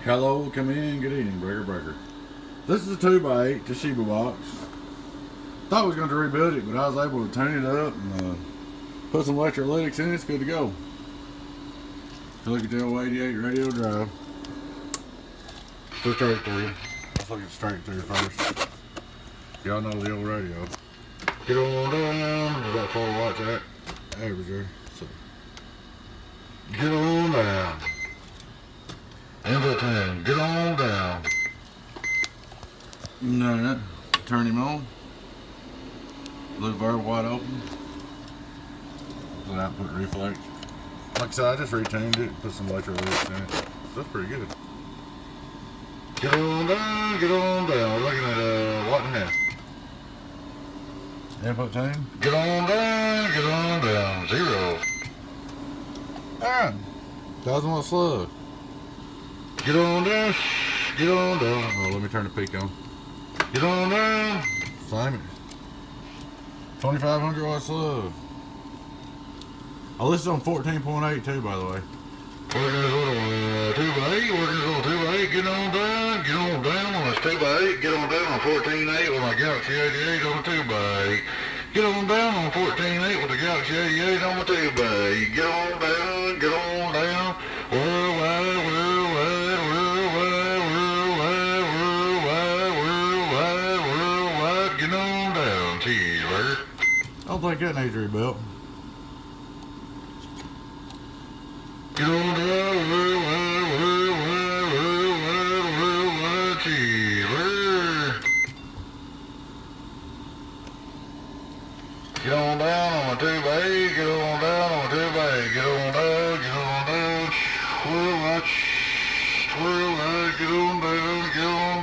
Hello, come in, good evening, breaker. This is a 2x8 Toshiba box. Thought I was going to rebuild it, but I was able to tune it up and put some electrolytics in it. It's good to go. Look at the old 88 radio drive. So straight through. Let's look at straight through first. Y'all know the old radio. Get on down. About 4 watts average there. So get on down. Input 10. Get on down. Alright. Turn him on. Look very wide open. So output reflex. Like I said, I just retuned it, put some electrolytics in it. That's pretty good. Get on down, get on down. We're looking at watt and a half. Input 10. Get on down, 0. Alright. 1,000 watt slug. Get on down, get on down. Oh, let me turn the peak on. Get on down. Same it. 2,500 watt slug. Oh, this is on 14.8 too, by the way. Working this little 2x8, working this little 2x8, get on down on this 2x8, get on down on 14.8 with my Galaxy 88 on the 2x8. Get on down on 14.8 with the Galaxy 88 on the 2x8. Get on down, worldwide, get on down, cheeseburger. I don't think that needs rebuilt. Get on down, cheeseburger. Get on down on my 2x8, get on down on my 2x8, get on down, worldwide, get on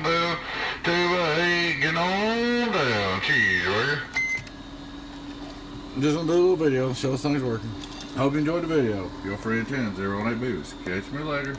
down, 2x8, get on down, cheeseburger. Just gonna do a little video, show us things working. Hope you enjoyed the video. Your friend 10, 018 Boost. Catch me later.